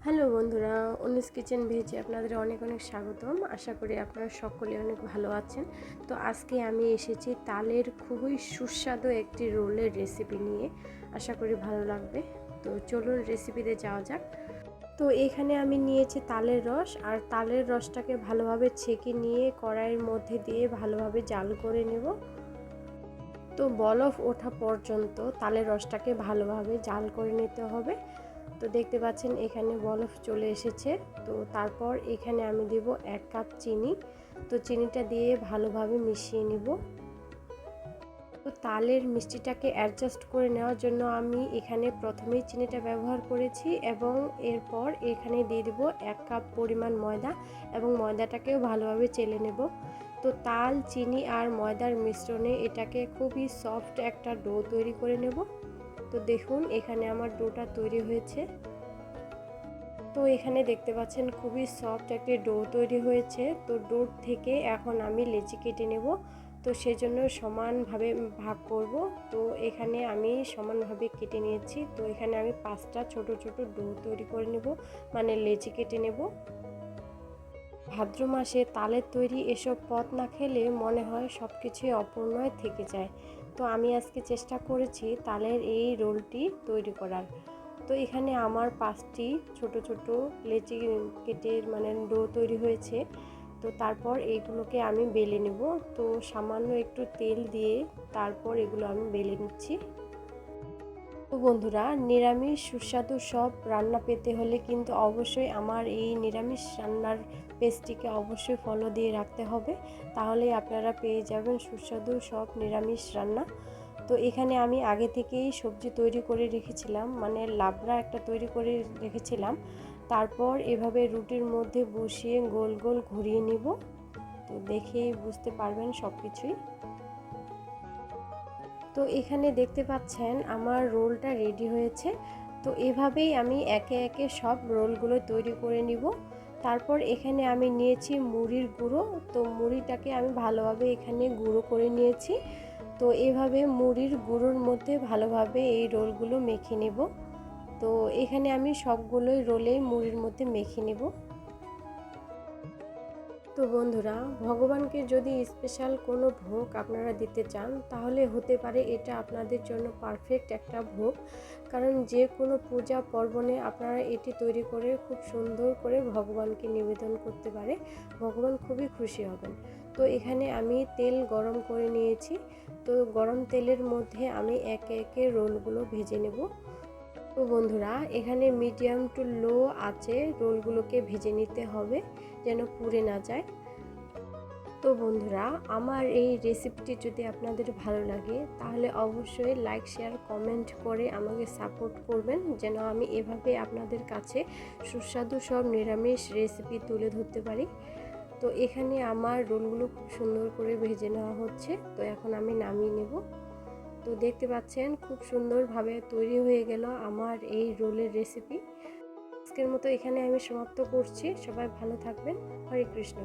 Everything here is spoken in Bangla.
হ্যালো বন্ধুরা, অনিস কিচেন ভেজে আপনাদের অনেক অনেক স্বাগতম। আশা করি আপনারা সকলে অনেক ভালো আছেন। তো আজকে আমি এসেছি তালের খুবই সুস্বাদু একটি রোলের রেসিপি নিয়ে। আশা করি ভালো লাগবে। তো চলুন রেসিপিতে যাওয়া যাক। তো এখানে আমি নিয়েছি তালের রস, আর তালের রসটাকে ভালোভাবে ছেঁকে নিয়ে কড়াইয়ের মধ্যে দিয়ে ভালোভাবে জাল করে নেব। তো বলক ওঠা পর্যন্ত তালের রসটাকে ভালোভাবে জাল করে নিতে হবে। তো দেখতে পাচ্ছেন এখানে বলক চলে এসেছে। তো তারপর এখানে আমি দেব 1 কাপ চিনি। তো চিনিটা দিয়ে ভালোভাবে মিশিয়ে নিব। তো তালের মিষ্টিটাকে অ্যাডজাস্ট করে নেওয়ার জন্য আমি এখানে প্রথমেই চিনিটা ব্যবহার করেছি এবং এরপর এখানে দিয়ে দেব 1 কাপ পরিমাণ ময়দা এবং ময়দাটাকেও ভালোভাবে চেলে নেব। তো তাল, চিনি আর ময়দার মিশ্রণে এটাকে খুবই সফট একটা ডো তৈরি করে নেব। তো দেখুন এখানে আমার ডোটা তৈরি হয়েছে। তো এখানে দেখতে পাচ্ছেন খুবই সফট একটি ডো তৈরি হয়েছে। তো ডো থেকে এখন আমি লেচি কেটে নেব। তো সেজন্য সমানভাবে ভাগ করব। তো এখানে আমি সমানভাবে কেটে নিয়েছি। তো এখানে আমি 5টা ছোট ছোট ডো তৈরি করে নেব, মানে লেচি কেটে নেব। ভাদ্র মাসে তালের তৈরি এসব পদ না খেলে মনে হয় সব কিছুই অপূর্ণই থেকে যায়। তো আমি আজকে চেষ্টা করেছি তালের এই রোলটি তৈরি করার। তো এখানে আমার 5টি ছোট ছোট লেচি কেটে ডো তৈরি হয়েছে। তো তারপর এইগুলোকে আমি বেলে নেব। তো সামান্য একটু তেল দিয়ে তারপর এগুলো আমি বেলে নিচ্ছি। তো বন্ধুরা, নিরামিষ সুস্বাদু সব রান্না পেতে হলে কিন্তু অবশ্যই আমার এই নিরামিষ রান্নার পেজটিকে অবশ্যই ফলো দিয়ে রাখতে হবে। তাহলেই আপনারা পেয়ে যাবেন সুস্বাদু সব নিরামিষ রান্না। তো এখানে আমি আগে থেকেই সবজি তৈরি করে রেখেছিলাম, মানে লাবড়া একটা তৈরি করে রেখেছিলাম। তারপর এভাবে রুটির মধ্যে বসিয়ে গোল গোল ঘুরিয়ে নিব। তো দেখেই বুঝতে পারবেন সব কিছুই। তো এখানে দেখতে পাচ্ছেন আমার রোলটা রেডি হয়েছে। তো এভাবেই আমি একে একে সব রোলগুলো তৈরি করে নিব। তারপর এখানে আমি নিয়েছি মুড়ির গুঁড়ো। তো মুড়িটাকে আমি ভালোভাবে এখানে গুঁড়ো করে নিয়েছি। তো এভাবে মুড়ির গুঁড়োর মধ্যে ভালোভাবে এই রোলগুলো মেখে নেব। তো এখানে আমি সবগুলোই রোলে মুড়ির মধ্যে মেখে নেব। তো বন্ধুরা, ভগবানকে যদি স্পেশাল কোনো ভোগ আপনারা দিতে চান তাহলে হতে পারে এটা আপনাদের জন্য পারফেক্ট একটা ভোগ। কারণ যে কোনো পূজা পার্বণে আপনারা এটি তৈরি করে খুব সুন্দর করে ভগবানকে নিবেদন করতে পারে, ভগবান খুবই খুশি হবেন। তো এখানে আমি তেল গরম করে নিয়েছি। তো গরম তেলের মধ্যে আমি একে একে রোলগুলো ভেজে নেব। তো বন্ধুরা, এখানে মিডিয়াম টু লো আঁচে রোলগুলোকে ভেজে নিতে হবে যেন পুড়ে না যায়। তো বন্ধুরা, আমার এই রেসিপিটি যদি আপনাদের ভালো লাগে তাহলে অবশ্যই লাইক, শেয়ার, কমেন্ট করে আমাকে সাপোর্ট করবেন, যেন আমি এভাবে আপনাদের কাছে সুস্বাদু সব নিরামিষ রেসিপি তুলে ধরতে পারি। তো এখানে আমার রোলগুলো খুব সুন্দর করে ভেজে নেওয়া হচ্ছে। তো এখন আমি নামিয়ে নেব। তো দেখতে পাচ্ছেন খুব সুন্দরভাবে তৈরি হয়ে গেল আমার এই রোলের রেসিপি। আজকের মতো এখানে আমি সমাপ্ত করছি। সবাই ভালো থাকবেন। হরে কৃষ্ণ।